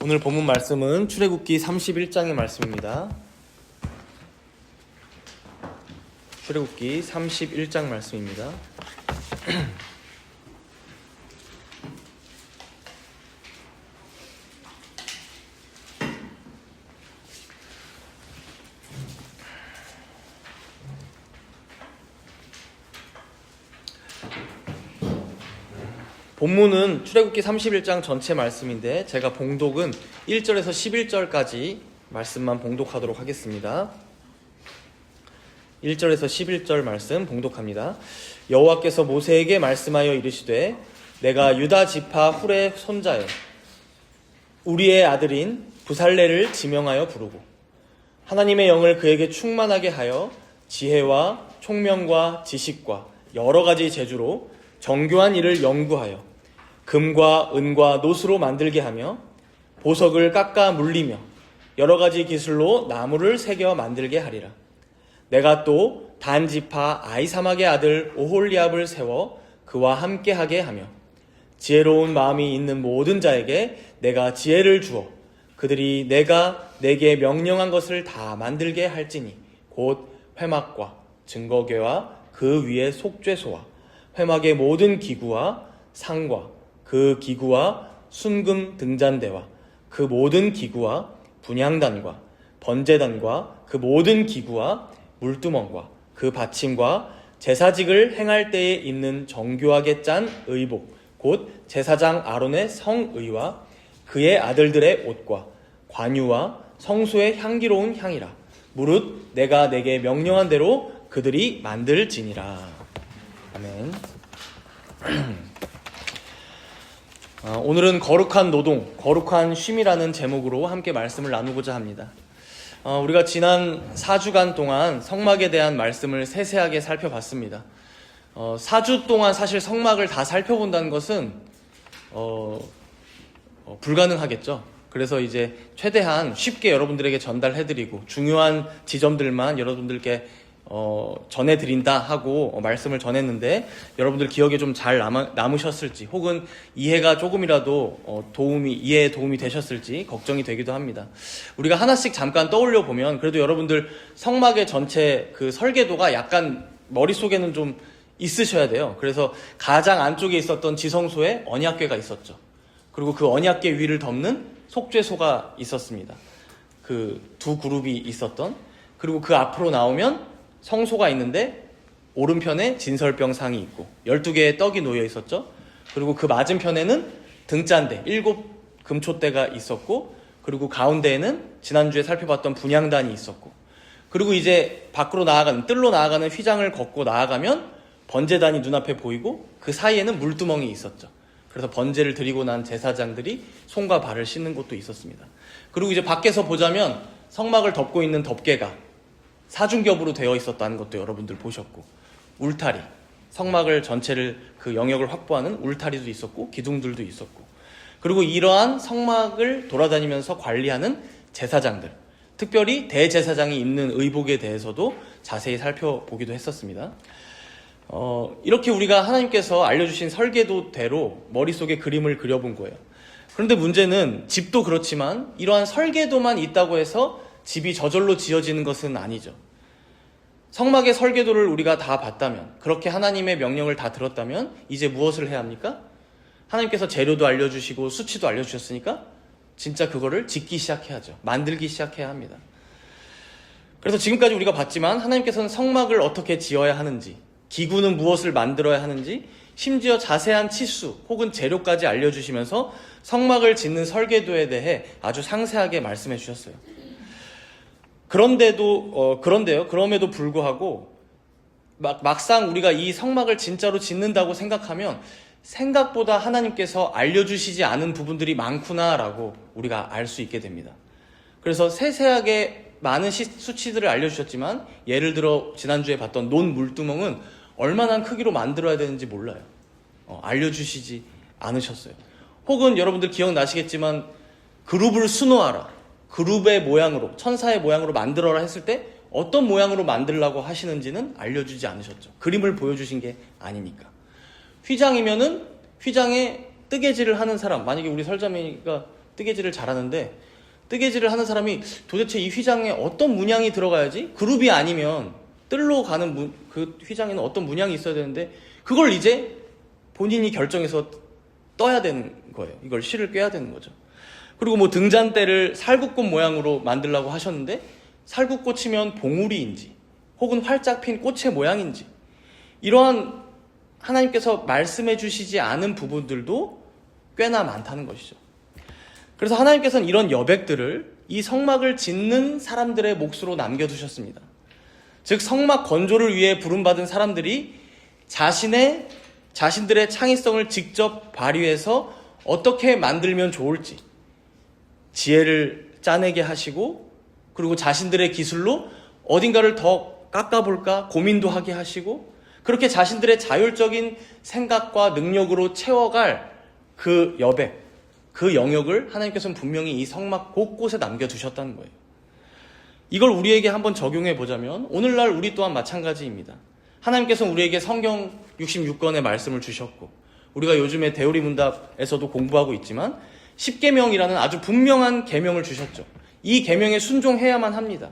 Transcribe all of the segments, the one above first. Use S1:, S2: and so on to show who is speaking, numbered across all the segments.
S1: 오늘 본문 말씀은 출애굽기 31장의 말씀입니다. 출애굽기 31장 말씀입니다. 본문은 출애굽기 31장 전체 말씀인데 제가 봉독은 1절에서 11절까지 말씀만 봉독하도록 하겠습니다. 1절에서 11절 말씀 봉독합니다. 여호와께서 모세에게 말씀하여 이르시되 내가 유다 지파 훌의 손자여 우리의 아들인 부살레를 지명하여 부르고 하나님의 영을 그에게 충만하게 하여 지혜와 총명과 지식과 여러 가지 재주로 정교한 일을 연구하여 금과 은과 노수로 만들게 하며 보석을 깎아 물리며 여러 가지 기술로 나무를 새겨 만들게 하리라. 내가 또 단 지파 아히사막의 아들 오홀리압을 세워 그와 함께하게 하며 지혜로운 마음이 있는 모든 자에게 내가 지혜를 주어 그들이 내가 내게 명령한 것을 다 만들게 할지니 곧 회막과 증거궤와 그 위에 속죄소와 회막의 모든 기구와 상과 그 기구와 순금 등잔대와 그 모든 기구와 분향단과 번제단과 그 모든 기구와 물두멍과 그 받침과 제사직을 행할 때에 입는 정교하게 짠 의복 곧 제사장 아론의 성의와 그의 아들들의 옷과 관유와 성소의 향기로운 향이라. 무릇 내가 내게 명령한 대로 그들이 만들지니라. 아멘. 오늘은 거룩한 노동, 거룩한 쉼이라는 제목으로 함께 말씀을 나누고자 합니다. 우리가 지난 4주간 동안 성막에 대한 말씀을 세세하게 살펴봤습니다. 4주 동안 사실 성막을 다 살펴본다는 것은 불가능하겠죠. 그래서 이제 최대한 쉽게 여러분들에게 전달해드리고 중요한 지점들만 여러분들께 전해드린다 하고 말씀을 전했는데 여러분들 기억에 좀 잘 남으셨을지 혹은 이해가 조금이라도 이해에 도움이 되셨을지 걱정이 되기도 합니다. 우리가 하나씩 잠깐 떠올려 보면 그래도 여러분들 성막의 전체 그 설계도가 약간 머릿속에는 좀 있으셔야 돼요. 그래서 가장 안쪽에 있었던 지성소에 언약궤가 있었죠. 그리고 그 언약궤 위를 덮는 속죄소가 있었습니다. 그 두 그룹이 있었던. 그리고 그 앞으로 나오면 성소가 있는데 오른편에 진설병상이 있고 12개의 떡이 놓여 있었죠. 그리고 그 맞은편에는 등잔대 7 금초대가 있었고 그리고 가운데에는 지난주에 살펴봤던 분향단이 있었고 그리고 이제 밖으로 나아가는 뜰로 나아가는 휘장을 걷고 나아가면 번제단이 눈앞에 보이고 그 사이에는 물두멍이 있었죠. 그래서 번제를 드리고 난 제사장들이 손과 발을 씻는 곳도 있었습니다. 그리고 이제 밖에서 보자면 성막을 덮고 있는 덮개가 사중겹으로 되어 있었다는 것도 여러분들 보셨고 울타리, 성막을 전체를 그 영역을 확보하는 울타리도 있었고 기둥들도 있었고 그리고 이러한 성막을 돌아다니면서 관리하는 제사장들, 특별히 대제사장이 입는 의복에 대해서도 자세히 살펴보기도 했었습니다. 이렇게 우리가 하나님께서 알려주신 설계도대로 머릿속에 그림을 그려본 거예요. 그런데 문제는 집도 그렇지만 이러한 설계도만 있다고 해서 집이 저절로 지어지는 것은 아니죠. 성막의 설계도를 우리가 다 봤다면, 그렇게 하나님의 명령을 다 들었다면 이제 무엇을 해야 합니까? 하나님께서 재료도 알려주시고 수치도 알려주셨으니까 진짜 그거를 짓기 시작해야죠. 만들기 시작해야 합니다. 그래서 지금까지 우리가 봤지만 하나님께서는 성막을 어떻게 지어야 하는지, 기구는 무엇을 만들어야 하는지, 심지어 자세한 치수 혹은 재료까지 알려주시면서 성막을 짓는 설계도에 대해 아주 상세하게 말씀해 주셨어요. 그럼에도 불구하고 막상 우리가 이 성막을 진짜로 짓는다고 생각하면 생각보다 하나님께서 알려주시지 않은 부분들이 많구나라고 우리가 알 수 있게 됩니다. 그래서 세세하게 많은 수치들을 알려주셨지만 예를 들어 지난주에 봤던 논 물두멍은 얼마나 크기로 만들어야 되는지 몰라요. 알려주시지 않으셨어요. 혹은 여러분들 기억나시겠지만 그룹을 수놓아라. 그룹의 모양으로, 천사의 모양으로 만들어라 했을 때 어떤 모양으로 만들라고 하시는지는 알려주지 않으셨죠. 그림을 보여주신 게 아니니까. 휘장이면은 휘장에 뜨개질을 하는 사람, 만약에 우리 설자매가 뜨개질을 잘하는데 뜨개질을 하는 사람이 도대체 이 휘장에 어떤 문양이 들어가야지? 그룹이 아니면 뜰로 가는 그 휘장에는 어떤 문양이 있어야 되는데 그걸 이제 본인이 결정해서 떠야 되는 거예요. 이걸 실을 꿰야 되는 거죠. 그리고 뭐 등잔대를 살구꽃 모양으로 만들라고 하셨는데 살구꽃이면 봉우리인지 혹은 활짝 핀 꽃의 모양인지 이러한 하나님께서 말씀해 주시지 않은 부분들도 꽤나 많다는 것이죠. 그래서 하나님께서는 이런 여백들을 이 성막을 짓는 사람들의 몫으로 남겨두셨습니다. 즉 성막 건조를 위해 부름받은 사람들이 자신들의 창의성을 직접 발휘해서 어떻게 만들면 좋을지 지혜를 짜내게 하시고 그리고 자신들의 기술로 어딘가를 더 깎아볼까 고민도 하게 하시고 그렇게 자신들의 자율적인 생각과 능력으로 채워갈 그 여백, 그 영역을 하나님께서는 분명히 이 성막 곳곳에 남겨두셨다는 거예요. 이걸 우리에게 한번 적용해 보자면 오늘날 우리 또한 마찬가지입니다. 하나님께서는 우리에게 성경 66권의 말씀을 주셨고 우리가 요즘에 대우리 문답에서도 공부하고 있지만 10계명이라는 아주 분명한 계명을 주셨죠. 이 계명에 순종해야만 합니다.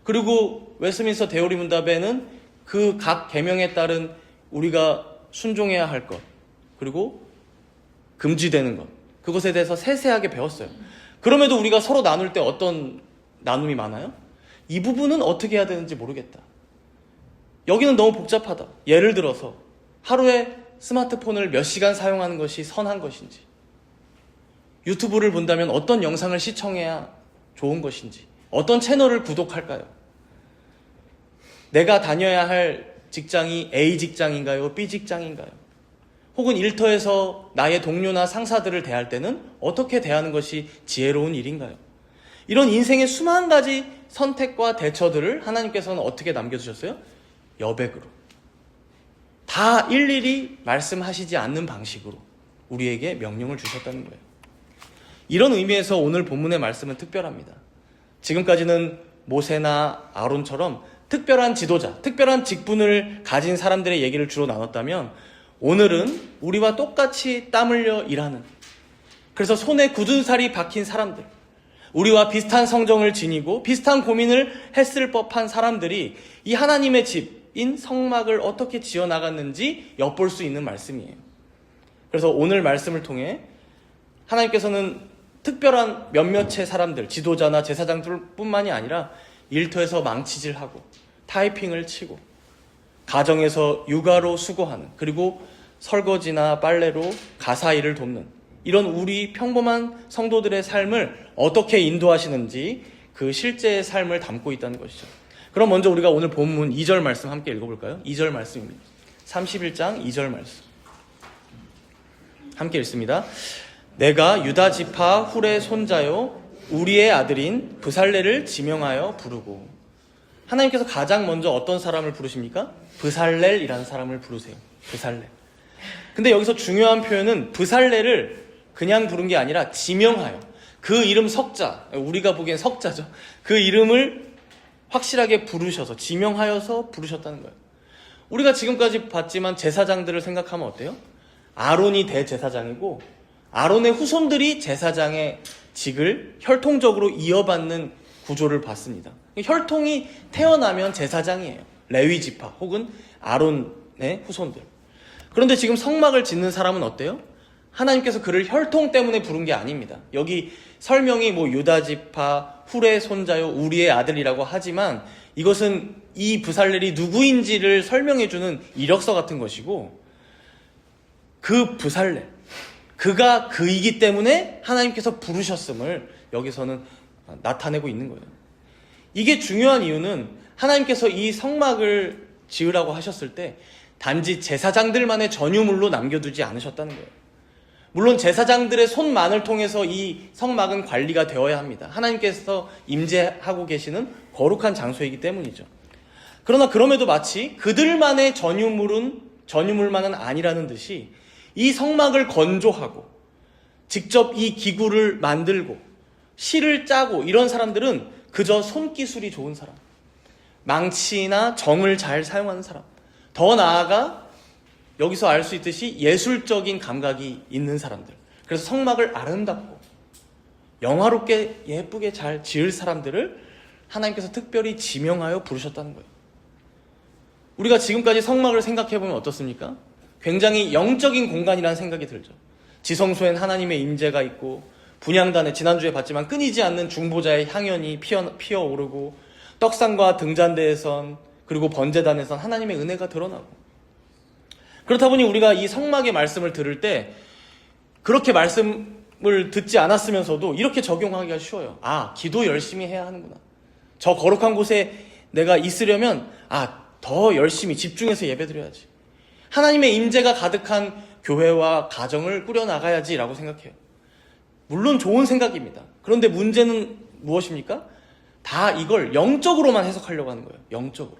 S1: 그리고 웨스트민스터 대우리 문답에는 그 각 계명에 따른 우리가 순종해야 할 것 그리고 금지되는 것 그것에 대해서 세세하게 배웠어요. 그럼에도 우리가 서로 나눌 때 어떤 나눔이 많아요? 이 부분은 어떻게 해야 되는지 모르겠다. 여기는 너무 복잡하다. 예를 들어서 하루에 스마트폰을 몇 시간 사용하는 것이 선한 것인지 유튜브를 본다면 어떤 영상을 시청해야 좋은 것인지 어떤 채널을 구독할까요? 내가 다녀야 할 직장이 A 직장인가요? B 직장인가요? 혹은 일터에서 나의 동료나 상사들을 대할 때는 어떻게 대하는 것이 지혜로운 일인가요? 이런 인생의 수만 가지 선택과 대처들을 하나님께서는 어떻게 남겨두셨어요? 여백으로. 다 일일이 말씀하시지 않는 방식으로 우리에게 명령을 주셨다는 거예요. 이런 의미에서 오늘 본문의 말씀은 특별합니다. 지금까지는 모세나 아론처럼 특별한 지도자, 특별한 직분을 가진 사람들의 얘기를 주로 나눴다면 오늘은 우리와 똑같이 땀 흘려 일하는 그래서 손에 굳은 살이 박힌 사람들 우리와 비슷한 성정을 지니고 비슷한 고민을 했을 법한 사람들이 이 하나님의 집인 성막을 어떻게 지어나갔는지 엿볼 수 있는 말씀이에요. 그래서 오늘 말씀을 통해 하나님께서는 특별한 몇몇의 사람들, 지도자나 제사장들 뿐만이 아니라 일터에서 망치질하고 타이핑을 치고 가정에서 육아로 수고하는 그리고 설거지나 빨래로 가사일을 돕는 이런 우리 평범한 성도들의 삶을 어떻게 인도하시는지 그 실제의 삶을 담고 있다는 것이죠. 그럼 먼저 우리가 오늘 본문 2절 말씀 함께 읽어볼까요? 2절 말씀입니다. 31장 2절 말씀 함께 읽습니다. 내가 유다 지파 훌의 손자요 우리의 아들인 브살렐을 지명하여 부르고 하나님께서 가장 먼저 어떤 사람을 부르십니까? 브살렐이라는 사람을 부르세요. 브살렐. 근데 여기서 중요한 표현은 브살렐을 그냥 부른 게 아니라 지명하여 그 이름 석자 우리가 보기엔 석자죠. 그 이름을 확실하게 부르셔서 지명하여서 부르셨다는 거예요. 우리가 지금까지 봤지만 제사장들을 생각하면 어때요? 아론이 대제사장이고 아론의 후손들이 제사장의 직을 혈통적으로 이어받는 구조를 봤습니다. 혈통이 태어나면 제사장이에요. 레위 지파 혹은 아론의 후손들. 그런데 지금 성막을 짓는 사람은 어때요? 하나님께서 그를 혈통 때문에 부른 게 아닙니다. 여기 설명이 뭐 유다 지파 훌의 손자요 우리의 아들이라고 하지만 이것은 이 브살렐이 누구인지를 설명해주는 이력서 같은 것이고 그 브살렐 그가 그이기 때문에 하나님께서 부르셨음을 여기서는 나타내고 있는 거예요. 이게 중요한 이유는 하나님께서 이 성막을 지으라고 하셨을 때 단지 제사장들만의 전유물로 남겨두지 않으셨다는 거예요. 물론 제사장들의 손만을 통해서 이 성막은 관리가 되어야 합니다. 하나님께서 임재하고 계시는 거룩한 장소이기 때문이죠. 그러나 그럼에도 마치 그들만의 전유물만은 아니라는 듯이 이 성막을 건조하고 직접 이 기구를 만들고 실을 짜고 이런 사람들은 그저 손기술이 좋은 사람, 망치나 정을 잘 사용하는 사람, 더 나아가 여기서 알 수 있듯이 예술적인 감각이 있는 사람들. 그래서 성막을 아름답고 영화롭게 예쁘게 잘 지을 사람들을 하나님께서 특별히 지명하여 부르셨다는 거예요. 우리가 지금까지 성막을 생각해보면 어떻습니까? 굉장히 영적인 공간이라는 생각이 들죠. 지성소엔 하나님의 임재가 있고, 분향단에 지난주에 봤지만 끊이지 않는 중보자의 향연이 피어오르고, 떡상과 등잔대에선, 그리고 번제단에선 하나님의 은혜가 드러나고, 그렇다 보니 우리가 이 성막의 말씀을 들을 때 그렇게 말씀을 듣지 않았으면서도 이렇게 적용하기가 쉬워요. 아, 기도 열심히 해야 하는구나. 저 거룩한 곳에 내가 있으려면 더 열심히 집중해서 예배드려야지. 하나님의 임재가 가득한 교회와 가정을 꾸려나가야지 라고 생각해요. 물론 좋은 생각입니다. 그런데 문제는 무엇입니까? 다 이걸 영적으로만 해석하려고 하는 거예요. 영적으로.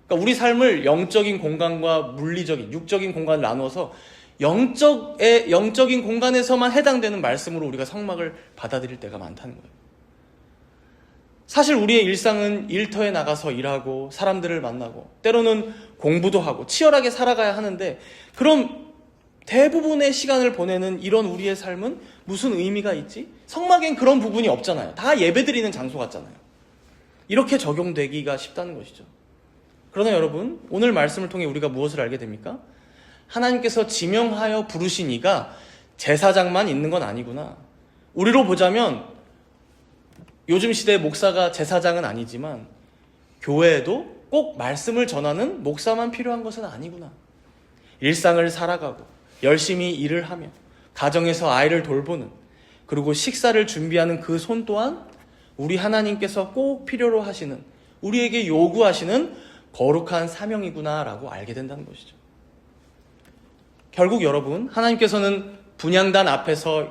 S1: 그러니까 우리 삶을 영적인 공간과 물리적인, 육적인 공간을 나누어서 영적인 공간에서만 해당되는 말씀으로 우리가 성막을 받아들일 때가 많다는 거예요. 사실 우리의 일상은 일터에 나가서 일하고 사람들을 만나고 때로는 공부도 하고 치열하게 살아가야 하는데, 그럼 대부분의 시간을 보내는 이런 우리의 삶은 무슨 의미가 있지? 성막엔 그런 부분이 없잖아요. 다 예배드리는 장소 같잖아요. 이렇게 적용되기가 쉽다는 것이죠. 그러나 여러분, 오늘 말씀을 통해 우리가 무엇을 알게 됩니까? 하나님께서 지명하여 부르신 이가 제사장만 있는 건 아니구나. 우리로 보자면 요즘 시대의 목사가 제사장은 아니지만 교회에도 꼭 말씀을 전하는 목사만 필요한 것은 아니구나. 일상을 살아가고 열심히 일을 하며 가정에서 아이를 돌보는, 그리고 식사를 준비하는 그 손 또한 우리 하나님께서 꼭 필요로 하시는, 우리에게 요구하시는 거룩한 사명이구나 라고 알게 된다는 것이죠. 결국 여러분, 하나님께서는 분향단 앞에서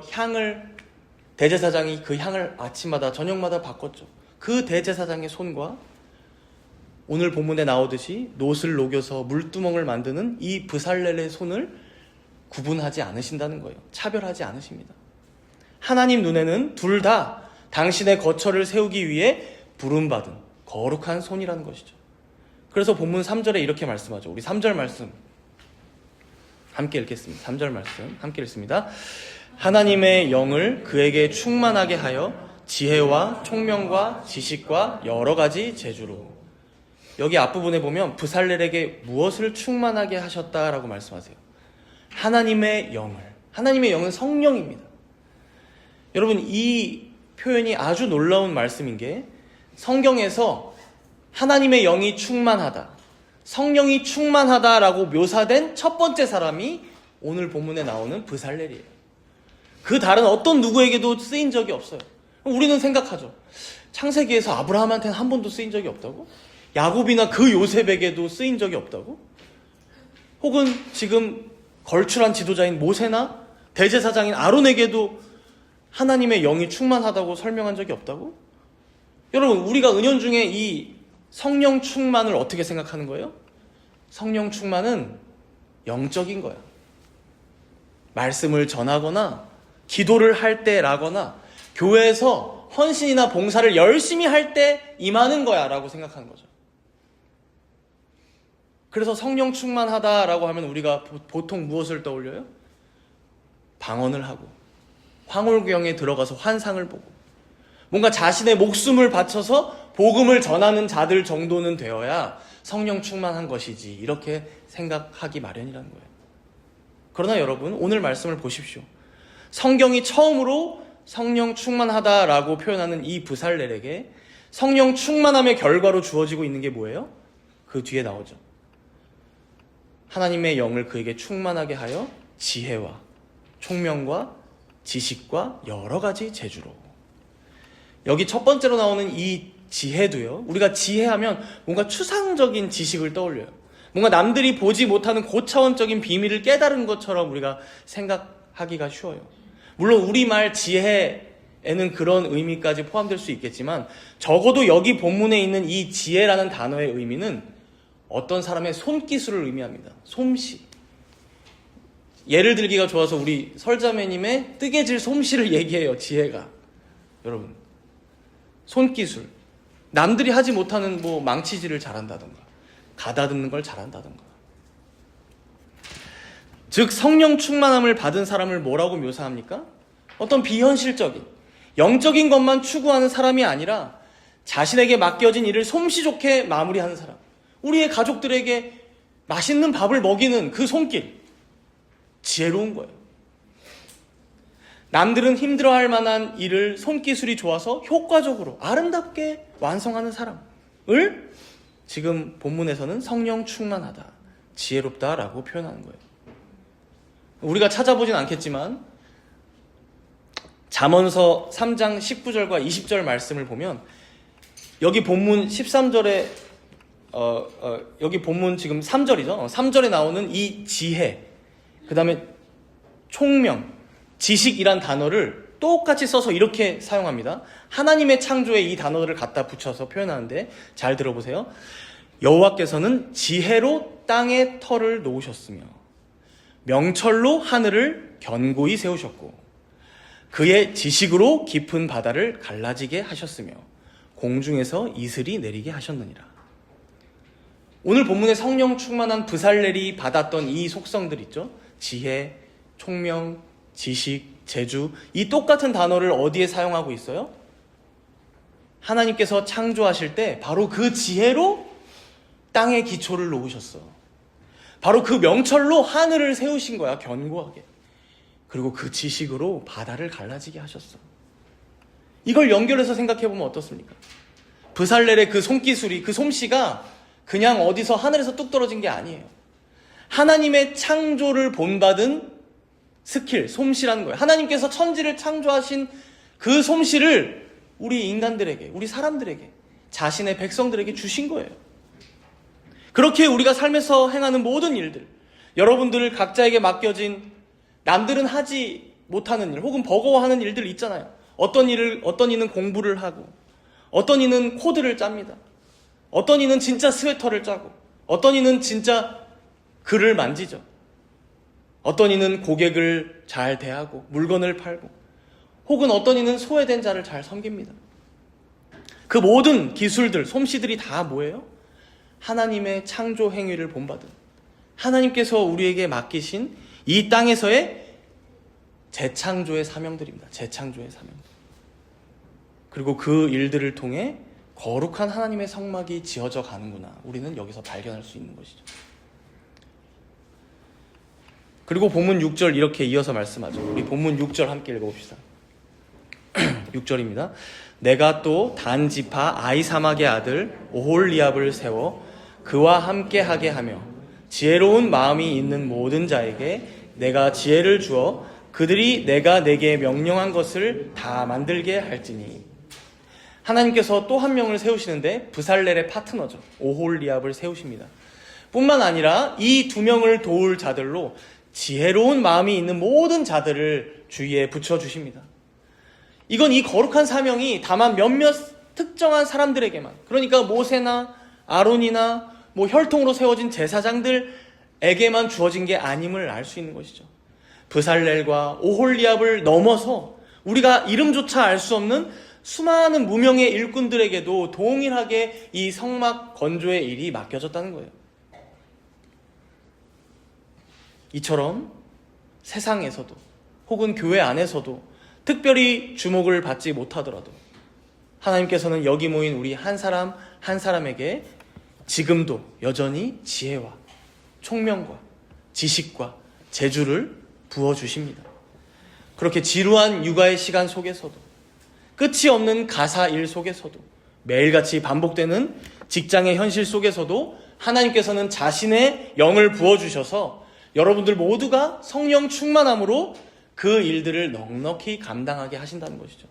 S1: 대제사장이 그 향을 아침마다 저녁마다 바꿨죠. 그 대제사장의 손과 오늘 본문에 나오듯이 놋을 녹여서 물두멍을 만드는 이 브살렐의 손을 구분하지 않으신다는 거예요. 차별하지 않으십니다. 하나님 눈에는 둘 다 당신의 거처를 세우기 위해 부름받은 거룩한 손이라는 것이죠. 그래서 본문 3절에 이렇게 말씀하죠. 우리 3절 말씀 함께 읽겠습니다. 3절 말씀 함께 읽습니다. 하나님의 영을 그에게 충만하게 하여 지혜와 총명과 지식과 여러 가지 재주로. 여기 앞부분에 보면 브살렐에게 무엇을 충만하게 하셨다라고 말씀하세요. 하나님의 영을. 하나님의 영은 성령입니다. 여러분, 이 표현이 아주 놀라운 말씀인 게, 성경에서 하나님의 영이 충만하다, 성령이 충만하다라고 묘사된 첫 번째 사람이 오늘 본문에 나오는 브살렐이에요. 그 다른 어떤 누구에게도 쓰인 적이 없어요. 우리는 생각하죠. 창세기에서 아브라함한테는 한 번도 쓰인 적이 없다고? 야곱이나 그 요셉에게도 쓰인 적이 없다고? 혹은 지금 걸출한 지도자인 모세나 대제사장인 아론에게도 하나님의 영이 충만하다고 설명한 적이 없다고? 여러분, 우리가 은연중에 이 성령 충만을 어떻게 생각하는 거예요? 성령 충만은 영적인 거야. 말씀을 전하거나 기도를 할 때라거나 교회에서 헌신이나 봉사를 열심히 할 때 임하는 거야 라고 생각하는 거죠. 그래서 성령 충만하다라고 하면 우리가 보통 무엇을 떠올려요? 방언을 하고 황홀경에 들어가서 환상을 보고 뭔가 자신의 목숨을 바쳐서 복음을 전하는 자들 정도는 되어야 성령 충만한 것이지, 이렇게 생각하기 마련이라는 거예요. 그러나 여러분, 오늘 말씀을 보십시오. 성경이 처음으로 성령 충만하다라고 표현하는 이 브살렐에게 성령 충만함의 결과로 주어지고 있는 게 뭐예요? 그 뒤에 나오죠. 하나님의 영을 그에게 충만하게 하여 지혜와 총명과 지식과 여러 가지 재주로. 여기 첫 번째로 나오는 이 지혜도요, 우리가 지혜하면 뭔가 추상적인 지식을 떠올려요. 뭔가 남들이 보지 못하는 고차원적인 비밀을 깨달은 것처럼 우리가 생각하기가 쉬워요. 물론 우리말 지혜에는 그런 의미까지 포함될 수 있겠지만, 적어도 여기 본문에 있는 이 지혜라는 단어의 의미는 어떤 사람의 손기술을 의미합니다. 솜씨. 예를 들기가 좋아서 우리 설자매님의 뜨개질 솜씨를 얘기해요. 지혜가. 여러분, 손기술. 남들이 하지 못하는 망치질을 잘한다던가 가다듬는 걸 잘한다던가. 즉 성령 충만함을 받은 사람을 뭐라고 묘사합니까? 어떤 비현실적인, 영적인 것만 추구하는 사람이 아니라 자신에게 맡겨진 일을 솜씨 좋게 마무리하는 사람, 우리의 가족들에게 맛있는 밥을 먹이는 그 손길, 지혜로운 거예요. 남들은 힘들어할 만한 일을 손기술이 좋아서 효과적으로 아름답게 완성하는 사람을 지금 본문에서는 성령 충만하다, 지혜롭다라고 표현하는 거예요. 우리가 찾아보진 않겠지만 잠언서 3장 19절과 20절 말씀을 보면 여기 본문 13절에 여기 본문 지금 3절이죠. 3절에 나오는 이 지혜, 그 다음에 총명, 지식이란 단어를 똑같이 써서 이렇게 사용합니다. 하나님의 창조에 이 단어를 갖다 붙여서 표현하는데 잘 들어보세요. 여호와께서는 지혜로 땅의 터를 놓으셨으며 명철로 하늘을 견고히 세우셨고 그의 지식으로 깊은 바다를 갈라지게 하셨으며 공중에서 이슬이 내리게 하셨느니라. 오늘 본문의 성령 충만한 브살렐이 받았던 이 속성들 있죠. 지혜, 총명, 지식, 재주, 이 똑같은 단어를 어디에 사용하고 있어요? 하나님께서 창조하실 때 바로 그 지혜로 땅의 기초를 놓으셨어. 바로 그 명철로 하늘을 세우신 거야, 견고하게. 그리고 그 지식으로 바다를 갈라지게 하셨어. 이걸 연결해서 생각해보면 어떻습니까? 브살렐의 그 손기술이, 그 솜씨가 그냥 어디서 하늘에서 뚝 떨어진 게 아니에요. 하나님의 창조를 본받은 스킬, 솜씨라는 거예요. 하나님께서 천지를 창조하신 그 솜씨를 우리 인간들에게, 우리 사람들에게, 자신의 백성들에게 주신 거예요. 그렇게 우리가 삶에서 행하는 모든 일들, 여러분들 각자에게 맡겨진 남들은 하지 못하는 일, 혹은 버거워하는 일들 있잖아요. 어떤 이는 공부를 하고, 어떤 이는 코드를 짭니다. 어떤 이는 진짜 스웨터를 짜고, 어떤 이는 진짜 글을 만지죠. 어떤 이는 고객을 잘 대하고, 물건을 팔고, 혹은 어떤 이는 소외된 자를 잘 섬깁니다. 그 모든 기술들, 솜씨들이 다 뭐예요? 하나님의 창조 행위를 본받은, 하나님께서 우리에게 맡기신 이 땅에서의 재창조의 사명들입니다. 재창조의 사명들. 그리고 그 일들을 통해 거룩한 하나님의 성막이 지어져 가는구나, 우리는 여기서 발견할 수 있는 것이죠. 그리고 본문 6절 이렇게 이어서 말씀하죠. 우리 본문 6절 함께 읽어봅시다. 6절입니다. 내가 또 단 지파 아이사막의 아들 오홀리압을 세워 그와 함께하게 하며 지혜로운 마음이 있는 모든 자에게 내가 지혜를 주어 그들이 내가 내게 명령한 것을 다 만들게 할지니. 하나님께서 또 한 명을 세우시는데 브살렐의 파트너죠. 오홀리압을 세우십니다. 뿐만 아니라 이 두 명을 도울 자들로 지혜로운 마음이 있는 모든 자들을 주위에 붙여주십니다. 이건 이 거룩한 사명이 다만 몇몇 특정한 사람들에게만, 그러니까 모세나 아론이나 혈통으로 세워진 제사장들에게만 주어진 게 아님을 알 수 있는 것이죠. 브살렐과 오홀리압을 넘어서 우리가 이름조차 알 수 없는 수많은 무명의 일꾼들에게도 동일하게 이 성막 건조의 일이 맡겨졌다는 거예요. 이처럼 세상에서도 혹은 교회 안에서도 특별히 주목을 받지 못하더라도 하나님께서는 여기 모인 우리 한 사람 한 사람에게 지금도 여전히 지혜와 총명과 지식과 재주를 부어주십니다. 그렇게 지루한 육아의 시간 속에서도, 끝이 없는 가사 일 속에서도, 매일같이 반복되는 직장의 현실 속에서도 하나님께서는 자신의 영을 부어주셔서 여러분들 모두가 성령 충만함으로 그 일들을 넉넉히 감당하게 하신다는 것이죠.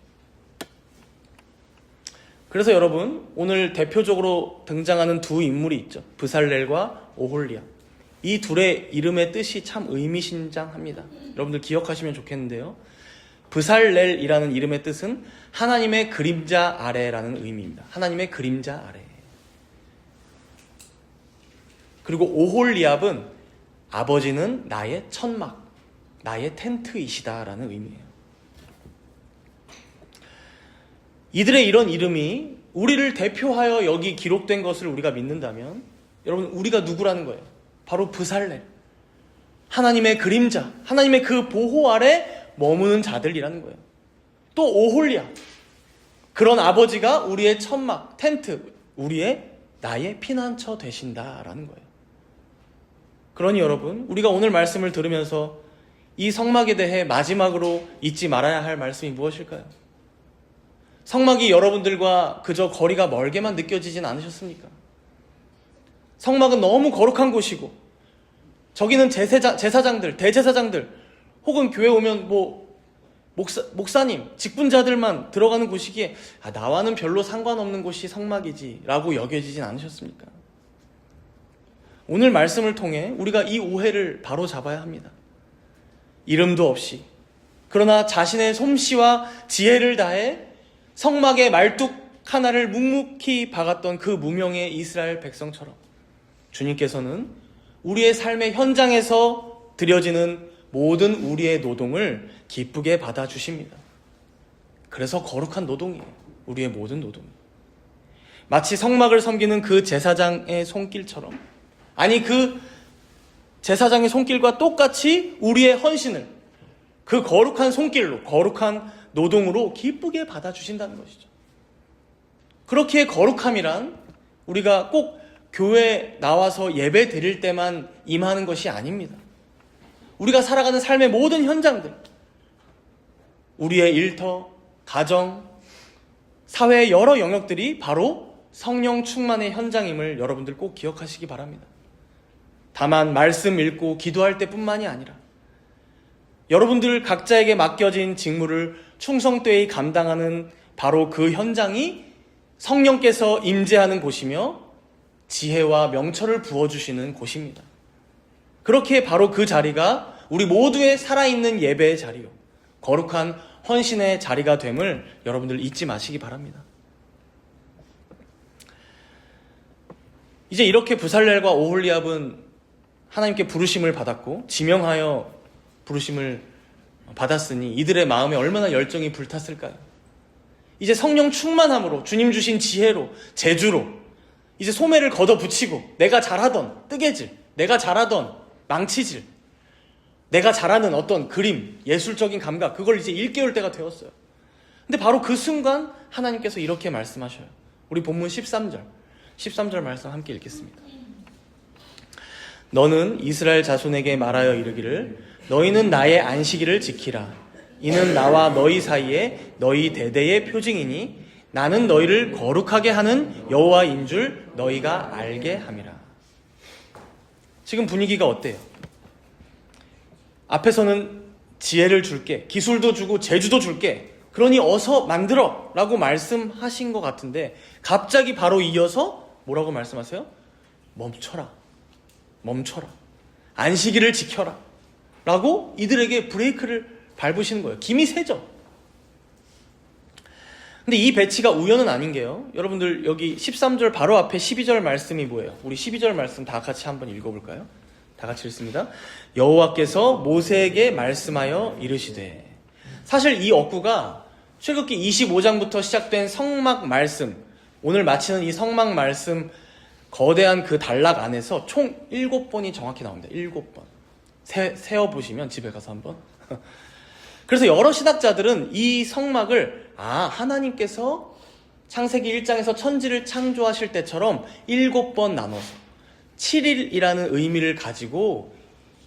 S1: 그래서 여러분, 오늘 대표적으로 등장하는 두 인물이 있죠. 브살렐과 오홀리압. 이 둘의 이름의 뜻이 참 의미심장합니다. 여러분들 기억하시면 좋겠는데요. 브살렐이라는 이름의 뜻은 하나님의 그림자 아래라는 의미입니다. 하나님의 그림자 아래. 그리고 오홀리압은 아버지는 나의 천막, 나의 텐트이시다라는 의미예요. 이들의 이런 이름이 우리를 대표하여 여기 기록된 것을 우리가 믿는다면, 여러분, 우리가 누구라는 거예요? 바로 브살렐, 하나님의 그림자, 하나님의 그 보호 아래 머무는 자들이라는 거예요. 또 오홀리압. 그런 아버지가 우리의 천막, 텐트, 나의 피난처 되신다라는 거예요. 그러니 여러분, 우리가 오늘 말씀을 들으면서 이 성막에 대해 마지막으로 잊지 말아야 할 말씀이 무엇일까요? 성막이 여러분들과 그저 거리가 멀게만 느껴지진 않으셨습니까? 성막은 너무 거룩한 곳이고, 저기는 제사장들, 대제사장들, 혹은 교회 오면 목사님, 직분자들만 들어가는 곳이기에 나와는 별로 상관없는 곳이 성막이지 라고 여겨지진 않으셨습니까? 오늘 말씀을 통해 우리가 이 오해를 바로 잡아야 합니다. 이름도 없이, 그러나 자신의 솜씨와 지혜를 다해 성막의 말뚝 하나를 묵묵히 박았던 그 무명의 이스라엘 백성처럼 주님께서는 우리의 삶의 현장에서 드려지는 모든 우리의 노동을 기쁘게 받아주십니다. 그래서 거룩한 노동이에요. 우리의 모든 노동이. 마치 성막을 섬기는 그 제사장의 손길처럼, 아니 그 제사장의 손길과 똑같이 우리의 헌신을 그 거룩한 손길로, 거룩한 노동으로 기쁘게 받아주신다는 것이죠. 그렇기에 거룩함이란 우리가 꼭 교회에 나와서 예배 드릴 때만 임하는 것이 아닙니다. 우리가 살아가는 삶의 모든 현장들, 우리의 일터, 가정, 사회의 여러 영역들이 바로 성령 충만의 현장임을 여러분들 꼭 기억하시기 바랍니다. 다만 말씀 읽고 기도할 때뿐만이 아니라 여러분들 각자에게 맡겨진 직무를 충성되이 감당하는 바로 그 현장이 성령께서 임재하는 곳이며 지혜와 명철을 부어주시는 곳입니다. 그렇기에 바로 그 자리가 우리 모두의 살아있는 예배의 자리요, 거룩한 헌신의 자리가 됨을 여러분들 잊지 마시기 바랍니다. 이제 이렇게 부살렐과 오홀리압은 하나님께 부르심을 받았고 지명하여 부르심을 받았으니 이들의 마음에 얼마나 열정이 불탔을까요? 이제 성령 충만함으로, 주님 주신 지혜로, 재주로 이제 소매를 걷어붙이고 내가 잘하던 뜨개질, 내가 잘하던 망치질, 내가 잘하는 어떤 그림, 예술적인 감각, 그걸 이제 일깨울 때가 되었어요. 근데 바로 그 순간 하나님께서 이렇게 말씀하셔요. 우리 본문 13절 말씀 함께 읽겠습니다. 너는 이스라엘 자손에게 말하여 이르기를 너희는 나의 안식일을 지키라. 이는 나와 너희 사이에 너희 대대의 표징이니 나는 너희를 거룩하게 하는 여호와인 줄 너희가 알게 함이라. 지금 분위기가 어때요? 앞에서는 지혜를 줄게, 기술도 주고 재주도 줄게, 그러니 어서 만들어 라고 말씀하신 것 같은데 갑자기 바로 이어서 뭐라고 말씀하세요? 멈춰라. 안식일을 지켜라 라고 이들에게 브레이크를 밟으시는 거예요. 김이 세죠. 근데 이 배치가 우연은 아닌 게요, 여러분들 여기 13절 바로 앞에 12절 말씀이 뭐예요? 우리 12절 말씀 다 같이 한번 읽어볼까요? 다 같이 읽습니다. 여호와께서 모세에게 말씀하여 이르시되. 사실 이 억구가 출애굽기 25장부터 시작된 성막 말씀, 오늘 마치는 이 성막 말씀 거대한 그 단락 안에서 총 7번이 정확히 나옵니다. 7번. 세어보시면 집에 가서 한번. 그래서 여러 신학자들은 이 성막을 하나님께서 창세기 1장에서 천지를 창조하실 때처럼 7번 나눠서 7일이라는 의미를 가지고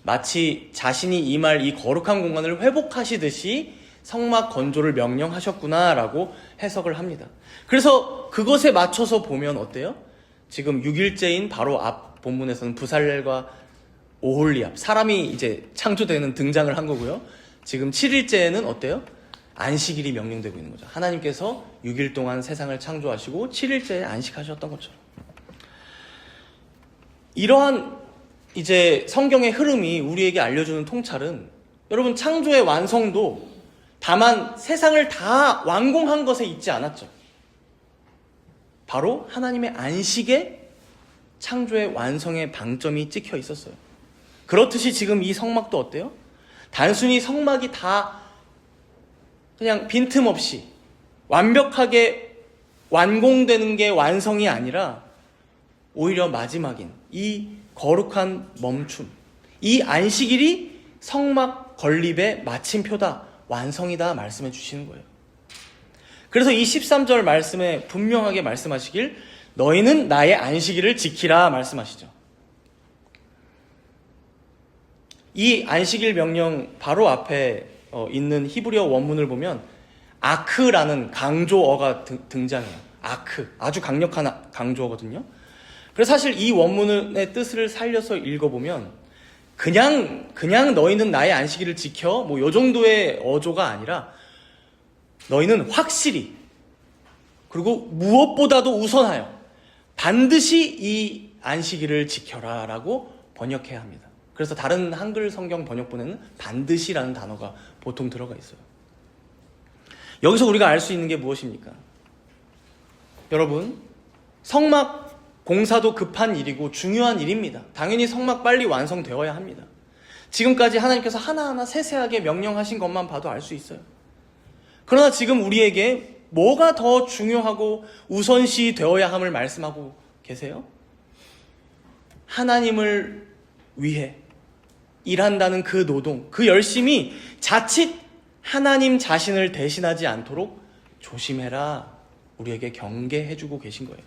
S1: 마치 자신이 임할 이 거룩한 공간을 회복하시듯이 성막 건조를 명령하셨구나라고 해석을 합니다. 그래서 그것에 맞춰서 보면 어때요? 지금 6일째인 바로 앞 본문에서는 부살렐과 오홀리압, 사람이 이제 창조되는 등장을 한 거고요. 지금 7일째에는 어때요? 안식일이 명령되고 있는 거죠. 하나님께서 6일 동안 세상을 창조하시고 7일째에 안식하셨던 것처럼. 이러한 이제 성경의 흐름이 우리에게 알려주는 통찰은, 여러분 창조의 완성도 다만 세상을 다 완공한 것에 있지 않았죠. 바로 하나님의 안식에 창조의 완성의 방점이 찍혀 있었어요. 그렇듯이 지금 이 성막도 어때요? 단순히 성막이 다 그냥 빈틈없이 완벽하게 완공되는 게 완성이 아니라 오히려 마지막인 이 거룩한 멈춤, 이 안식일이 성막 건립의 마침표다, 완성이다 말씀해 주시는 거예요. 그래서 이 13절 말씀에 분명하게 말씀하시길 너희는 나의 안식일을 지키라 말씀하시죠. 이 안식일 명령 바로 앞에 있는 히브리어 원문을 보면 아크라는 강조어가 등장해요. 아크, 아주 강력한 강조어거든요. 그래서 사실 이 원문의 뜻을 살려서 읽어보면 그냥 너희는 나의 안식일을 지켜 뭐 요 정도의 어조가 아니라 너희는 확실히 그리고 무엇보다도 우선하여 반드시 이 안식일을 지켜라 라고 번역해야 합니다. 그래서 다른 한글 성경 번역본에는 반드시라는 단어가 보통 들어가 있어요. 여기서 우리가 알 수 있는 게 무엇입니까? 여러분, 성막 공사도 급한 일이고 중요한 일입니다. 당연히 성막 빨리 완성되어야 합니다. 지금까지 하나님께서 하나하나 세세하게 명령하신 것만 봐도 알 수 있어요. 그러나 지금 우리에게 뭐가 더 중요하고 우선시 되어야 함을 말씀하고 계세요? 하나님을 위해 일한다는 그 노동, 그 열심이 자칫 하나님 자신을 대신하지 않도록 조심해라 우리에게 경계해주고 계신 거예요.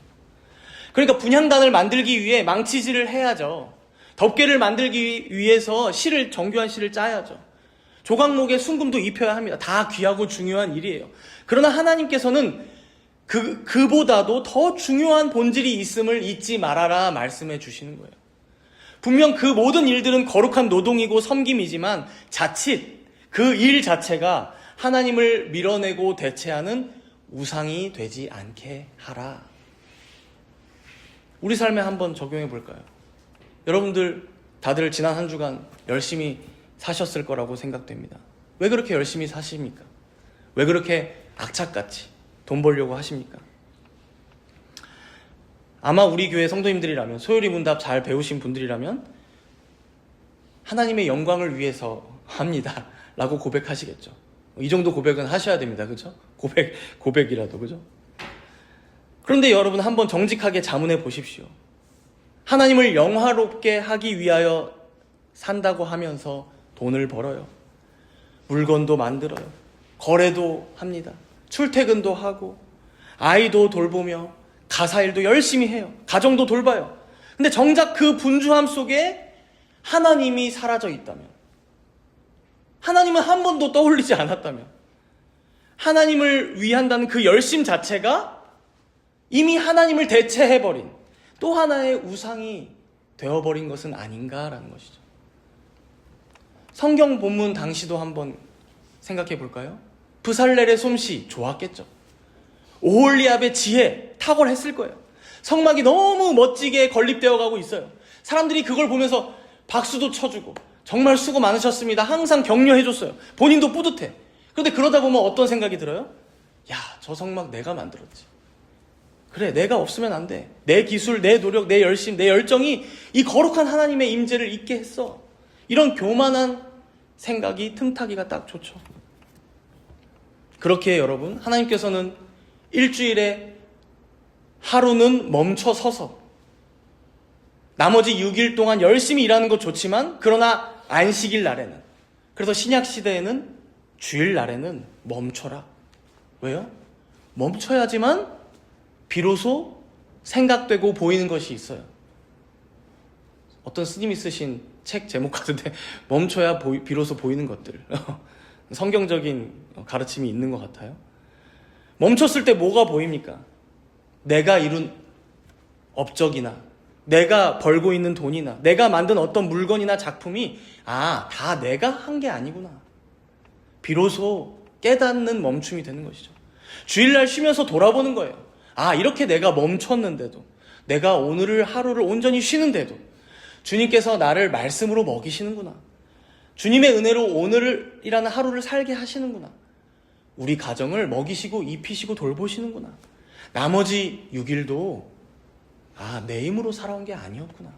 S1: 그러니까 분향단을 만들기 위해 망치질을 해야죠. 덮개를 만들기 위해서 정교한 실을 짜야죠. 조각목에 순금도 입혀야 합니다. 다 귀하고 중요한 일이에요. 그러나 하나님께서는 그보다도 더 중요한 본질이 있음을 잊지 말아라 말씀해 주시는 거예요. 분명 그 모든 일들은 거룩한 노동이고 섬김이지만 자칫 그 일 자체가 하나님을 밀어내고 대체하는 우상이 되지 않게 하라. 우리 삶에 한번 적용해 볼까요? 여러분들 다들 지난 한 주간 열심히 사셨을 거라고 생각됩니다. 왜 그렇게 열심히 사십니까? 왜 그렇게 악착같이 돈 벌려고 하십니까? 아마 우리 교회 성도님들이라면, 소요리 문답 잘 배우신 분들이라면 하나님의 영광을 위해서 합니다 라고 고백하시겠죠. 이 정도 고백은 하셔야 됩니다. 그죠? 고백이라도, 그죠? 그런데 여러분 한번 정직하게 자문해 보십시오. 하나님을 영화롭게 하기 위하여 산다고 하면서 돈을 벌어요. 물건도 만들어요. 거래도 합니다. 출퇴근도 하고 아이도 돌보며 가사일도 열심히 해요. 가정도 돌봐요. 근데 정작 그 분주함 속에 하나님이 사라져 있다면, 하나님은 한 번도 떠올리지 않았다면, 하나님을 위한다는 그 열심 자체가 이미 하나님을 대체해버린 또 하나의 우상이 되어버린 것은 아닌가라는 것이죠. 성경 본문 당시도 한번 생각해 볼까요? 브살렐의 솜씨 좋았겠죠. 오홀리압의 지혜 탁월했을 거예요. 성막이 너무 멋지게 건립되어 가고 있어요. 사람들이 그걸 보면서 박수도 쳐주고 정말 수고 많으셨습니다 항상 격려해줬어요. 본인도 뿌듯해. 그런데 그러다 보면 어떤 생각이 들어요? 야, 저 성막 내가 만들었지. 그래, 내가 없으면 안 돼. 내 기술, 내 노력, 내 열심, 내 열정이 이 거룩한 하나님의 임재를 있게 했어. 이런 교만한 생각이 틈타기가 딱 좋죠. 그렇게 여러분, 하나님께서는 일주일에 하루는 멈춰 서서 나머지 6일 동안 열심히 일하는 것 좋지만, 그러나 안식일 날에는, 그래서 신약 시대에는 주일 날에는 멈춰라. 왜요? 멈춰야지만 비로소 생각되고 보이는 것이 있어요. 어떤 스님이 쓰신 책 제목 같은데 멈춰야 비로소 보이는 것들. 성경적인 가르침이 있는 것 같아요. 멈췄을 때 뭐가 보입니까? 내가 이룬 업적이나 내가 벌고 있는 돈이나 내가 만든 어떤 물건이나 작품이 다 내가 한 게 아니구나. 비로소 깨닫는 멈춤이 되는 것이죠. 주일날 쉬면서 돌아보는 거예요. 이렇게 내가 멈췄는데도, 내가 오늘을 하루를 온전히 쉬는데도 주님께서 나를 말씀으로 먹이시는구나. 주님의 은혜로 오늘이라는 하루를 살게 하시는구나. 우리 가정을 먹이시고 입히시고 돌보시는구나. 나머지 6일도 내 힘으로 살아온 게 아니었구나.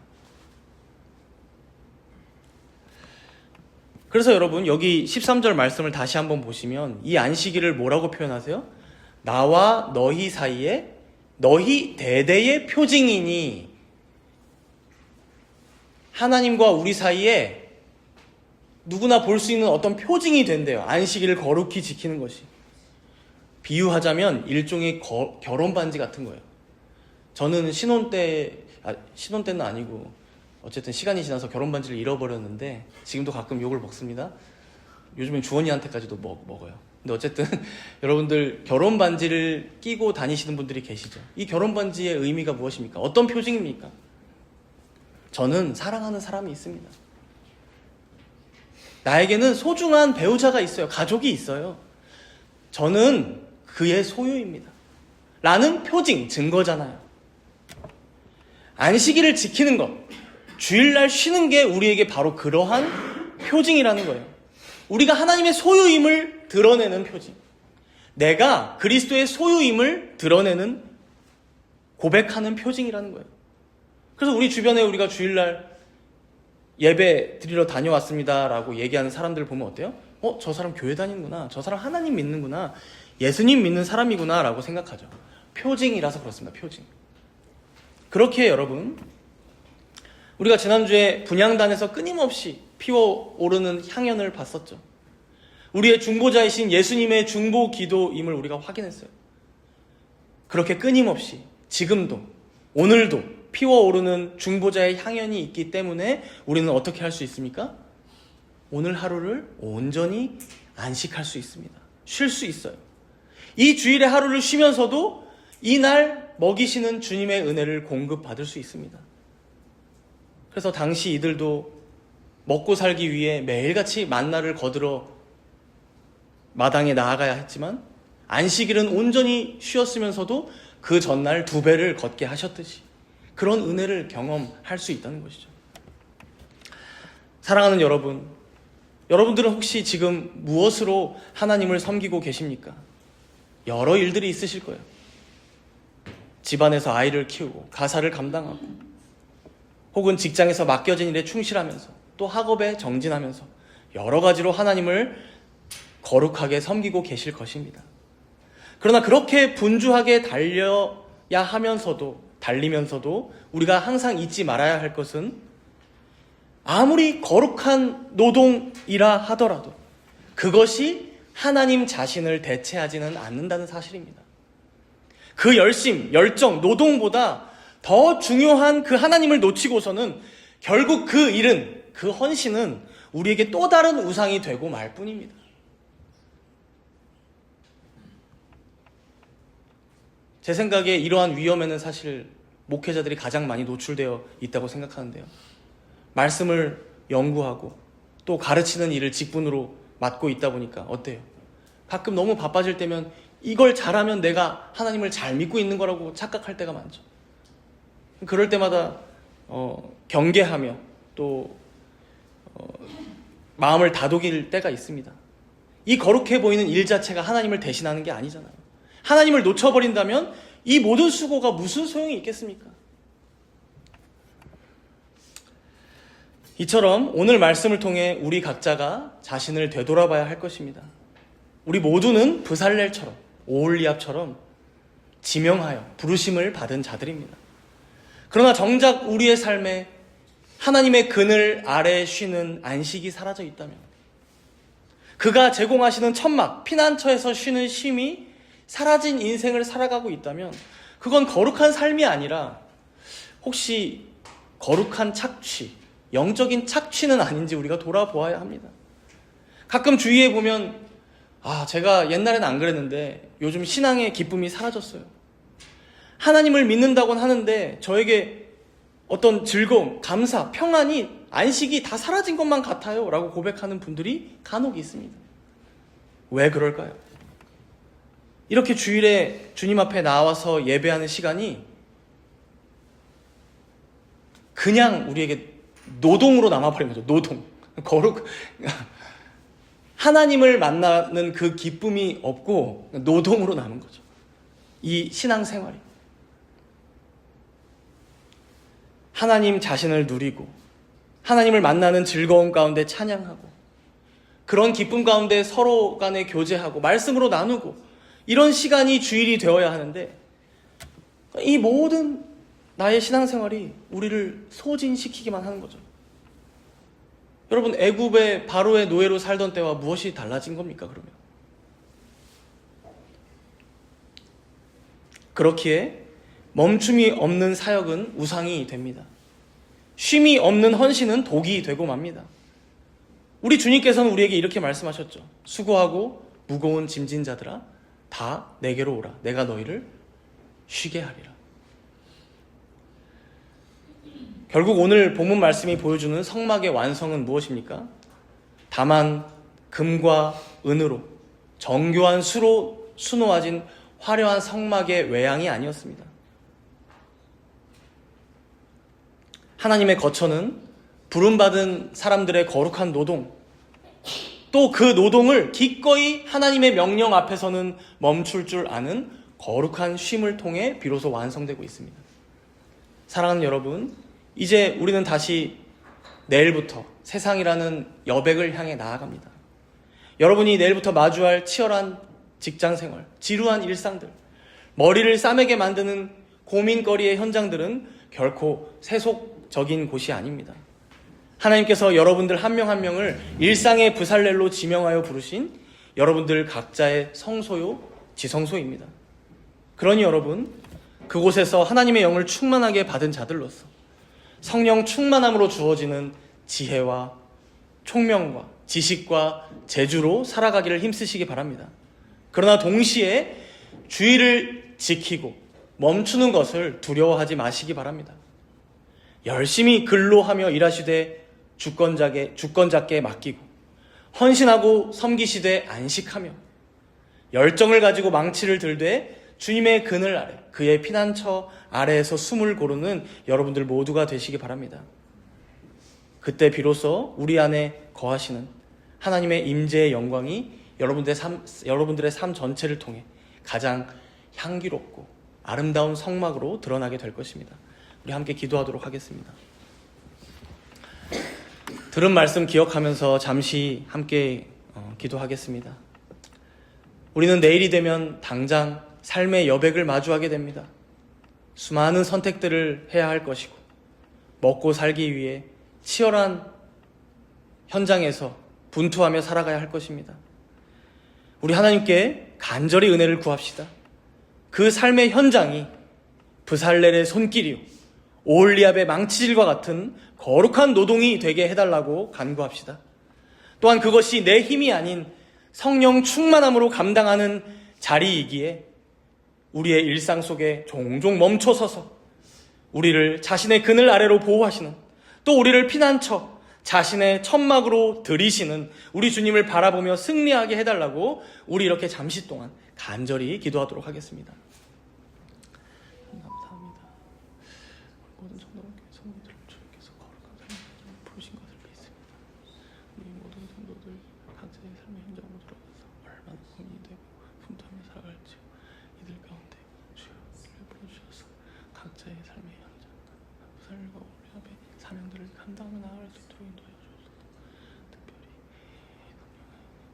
S1: 그래서 여러분, 여기 13절 말씀을 다시 한번 보시면 이 안식일을 뭐라고 표현하세요? 나와 너희 사이에 너희 대대의 표징이니. 하나님과 우리 사이에 누구나 볼 수 있는 어떤 표징이 된대요. 안식일을 거룩히 지키는 것이. 비유하자면 일종의 결혼 반지 같은 거예요. 저는 신혼 때는 아니고 어쨌든 시간이 지나서 결혼 반지를 잃어버렸는데 지금도 가끔 욕을 먹습니다. 요즘엔 주원이한테까지도 먹어요. 근데 어쨌든 여러분들 결혼 반지를 끼고 다니시는 분들이 계시죠. 이 결혼 반지의 의미가 무엇입니까? 어떤 표징입니까? 저는 사랑하는 사람이 있습니다. 나에게는 소중한 배우자가 있어요. 가족이 있어요. 저는 그의 소유입니다. 라는 표징, 증거잖아요. 안식일을 지키는 것, 주일날 쉬는 게 우리에게 바로 그러한 표징이라는 거예요. 우리가 하나님의 소유임을 드러내는 표징. 내가 그리스도의 소유임을 드러내는 고백하는 표징이라는 거예요. 그래서 우리 주변에 우리가 주일날 예배 드리러 다녀왔습니다 라고 얘기하는 사람들을 보면 어때요? 저 사람 교회 다니는구나. 저 사람 하나님 믿는구나. 예수님 믿는 사람이구나 라고 생각하죠. 표징이라서 그렇습니다. 표징. 그렇게 여러분, 우리가 지난주에 분향단에서 끊임없이 피어오르는 향연을 봤었죠. 우리의 중보자이신 예수님의 중보 기도임을 우리가 확인했어요. 그렇게 끊임없이 지금도 오늘도 피어오르는 중보자의 향연이 있기 때문에 우리는 어떻게 할 수 있습니까? 오늘 하루를 온전히 안식할 수 있습니다. 쉴 수 있어요. 이 주일의 하루를 쉬면서도 이날 먹이시는 주님의 은혜를 공급받을 수 있습니다. 그래서 당시 이들도 먹고 살기 위해 매일같이 만나를 거들어 마당에 나아가야 했지만 안식일은 온전히 쉬었으면서도 그 전날 2배를 걷게 하셨듯이 그런 은혜를 경험할 수 있다는 것이죠. 사랑하는 여러분, 여러분들은 혹시 지금 무엇으로 하나님을 섬기고 계십니까? 여러 일들이 있으실 거예요. 집안에서 아이를 키우고 가사를 감당하고 혹은 직장에서 맡겨진 일에 충실하면서 또 학업에 정진하면서 여러 가지로 하나님을 거룩하게 섬기고 계실 것입니다. 그러나 그렇게 분주하게 달리면서도 우리가 항상 잊지 말아야 할 것은 아무리 거룩한 노동이라 하더라도 그것이 하나님 자신을 대체하지는 않는다는 사실입니다. 그 열심, 열정, 노동보다 더 중요한 그 하나님을 놓치고서는 결국 그 일은, 그 헌신은 우리에게 또 다른 우상이 되고 말 뿐입니다. 제 생각에 이러한 위험에는 사실 목회자들이 가장 많이 노출되어 있다고 생각하는데요. 말씀을 연구하고 또 가르치는 일을 직분으로 맡고 있다 보니까 어때요? 가끔 너무 바빠질 때면 이걸 잘하면 내가 하나님을 잘 믿고 있는 거라고 착각할 때가 많죠. 그럴 때마다 경계하며 또 마음을 다독일 때가 있습니다. 이 거룩해 보이는 일 자체가 하나님을 대신하는 게 아니잖아요. 하나님을 놓쳐버린다면 이 모든 수고가 무슨 소용이 있겠습니까? 이처럼 오늘 말씀을 통해 우리 각자가 자신을 되돌아봐야 할 것입니다. 우리 모두는 브살렐처럼 오홀리압처럼 지명하여 부르심을 받은 자들입니다. 그러나 정작 우리의 삶에 하나님의 그늘 아래 쉬는 안식이 사라져 있다면, 그가 제공하시는 천막, 피난처에서 쉬는 쉼이 사라진 인생을 살아가고 있다면 그건 거룩한 삶이 아니라 혹시 거룩한 착취, 영적인 착취는 아닌지 우리가 돌아보아야 합니다. 가끔 주위에 보면 제가 옛날에는 안 그랬는데 요즘 신앙의 기쁨이 사라졌어요. 하나님을 믿는다고는 하는데 저에게 어떤 즐거움, 감사, 평안이, 안식이 다 사라진 것만 같아요 라고 고백하는 분들이 간혹 있습니다. 왜 그럴까요? 이렇게 주일에 주님 앞에 나와서 예배하는 시간이 그냥 우리에게 노동으로 남아버린 거죠. 노동. 하나님을 만나는 그 기쁨이 없고 노동으로 남은 거죠. 이 신앙생활이. 하나님 자신을 누리고 하나님을 만나는 즐거움 가운데 찬양하고 그런 기쁨 가운데 서로 간에 교제하고 말씀으로 나누고 이런 시간이 주일이 되어야 하는데 이 모든 나의 신앙생활이 우리를 소진시키기만 하는 거죠. 여러분, 애굽의 바로의 노예로 살던 때와 무엇이 달라진 겁니까? 그러면 그렇기에 멈춤이 없는 사역은 우상이 됩니다. 쉼이 없는 헌신은 독이 되고 맙니다. 우리 주님께서는 우리에게 이렇게 말씀하셨죠. 수고하고 무거운 짐진 자들아 다 내게로 오라. 내가 너희를 쉬게 하리라. 결국 오늘 본문 말씀이 보여주는 성막의 완성은 무엇입니까? 다만 금과 은으로 정교한 수로 수놓아진 화려한 성막의 외양이 아니었습니다. 하나님의 거처는 부름받은 사람들의 거룩한 노동, 또 그 노동을 기꺼이 하나님의 명령 앞에서는 멈출 줄 아는 거룩한 쉼을 통해 비로소 완성되고 있습니다. 사랑하는 여러분, 이제 우리는 다시 내일부터 세상이라는 여백을 향해 나아갑니다. 여러분이 내일부터 마주할 치열한 직장생활, 지루한 일상들, 머리를 싸매게 만드는 고민거리의 현장들은 결코 세속적인 곳이 아닙니다. 하나님께서 여러분들 한 명 한 명을 일상의 부살렐로 지명하여 부르신 여러분들 각자의 성소요, 지성소입니다. 그러니 여러분, 그곳에서 하나님의 영을 충만하게 받은 자들로서 성령 충만함으로 주어지는 지혜와 총명과 지식과 재주로 살아가기를 힘쓰시기 바랍니다. 그러나 동시에 주의를 지키고 멈추는 것을 두려워하지 마시기 바랍니다. 열심히 근로하며 일하시되 주권자께 맡기고 헌신하고 섬기시되 안식하며 열정을 가지고 망치를 들되 주님의 그늘 아래 그의 피난처 아래에서 숨을 고르는 여러분들 모두가 되시기 바랍니다. 그때 비로소 우리 안에 거하시는 하나님의 임재의 영광이 여러분들의 삶 전체를 통해 가장 향기롭고 아름다운 성막으로 드러나게 될 것입니다. 우리 함께 기도하도록 하겠습니다. 들은 말씀 기억하면서 잠시 함께 기도하겠습니다. 우리는 내일이 되면 당장 삶의 여백을 마주하게 됩니다. 수많은 선택들을 해야 할 것이고 먹고 살기 위해 치열한 현장에서 분투하며 살아가야 할 것입니다. 우리 하나님께 간절히 은혜를 구합시다. 그 삶의 현장이 브살렐의 손길이요 오홀리압의 망치질과 같은 거룩한 노동이 되게 해달라고 간구합시다. 또한 그것이 내 힘이 아닌 성령 충만함으로 감당하는 자리이기에 우리의 일상 속에 종종 멈춰서서 우리를 자신의 그늘 아래로 보호하시는, 또 우리를 피난처 자신의 천막으로 들이시는 우리 주님을 바라보며 승리하게 해달라고 우리 이렇게 잠시 동안 간절히 기도하도록 하겠습니다. 감사합니다. 모든 성도님께 성도들을 주님께서 거룩한 삶을 부르신 것을 믿습니다. 우리 모든 성도들 각자의 삶의 현장으로 들어가서 얼마나 고민이 되고 분투하며 살아갈지 이들 가운데 주여 우리를 불러주셔서 각자의 삶의 현장, 부살과 올리압의 사명들을 감당하며 나아갈 수 있도록 인도하여 주옵소서. 특별히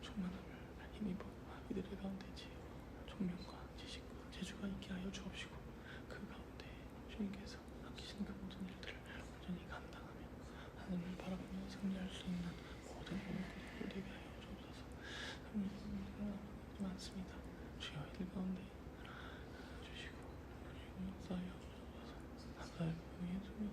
S1: 충만함을 힘입어 이들의 가운데 지혜와 총명과 지식과 재주가 있게 하여 주옵시고 그 가운데 주님께서 아끼시는 그 모든 일들을 온전히 감당하며 하나님을 바라보며 승리할 수 있는 모든 공동체를 되게 하여 주옵소서. 많습니다. 주여 이들 가운데 주시고 역사하여 주옵소서. 감사하여 예수님.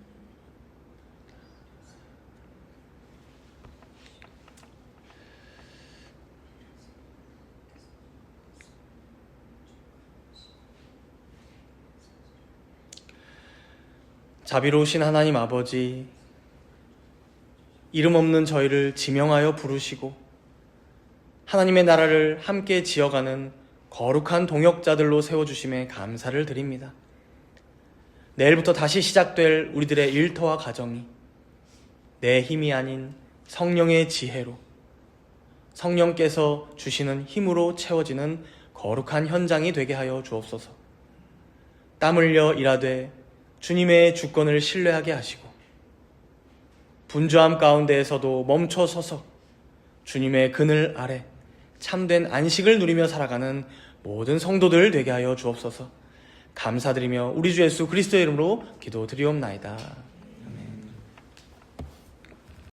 S1: 자비로우신 하나님 아버지, 이름 없는 저희를 지명하여 부르시고 하나님의 나라를 함께 지어가는 거룩한 동역자들로 세워주심에 감사를 드립니다. 내일부터 다시 시작될 우리들의 일터와 가정이 내 힘이 아닌 성령의 지혜로, 성령께서 주시는 힘으로 채워지는 거룩한 현장이 되게 하여 주옵소서. 땀 흘려 일하되 주님의 주권을 신뢰하게 하시고 분주함 가운데에서도 멈춰 서서 주님의 그늘 아래 참된 안식을 누리며 살아가는 모든 성도들 되게 하여 주옵소서. 감사드리며 우리 주 예수 그리스도의 이름으로 기도드리옵나이다.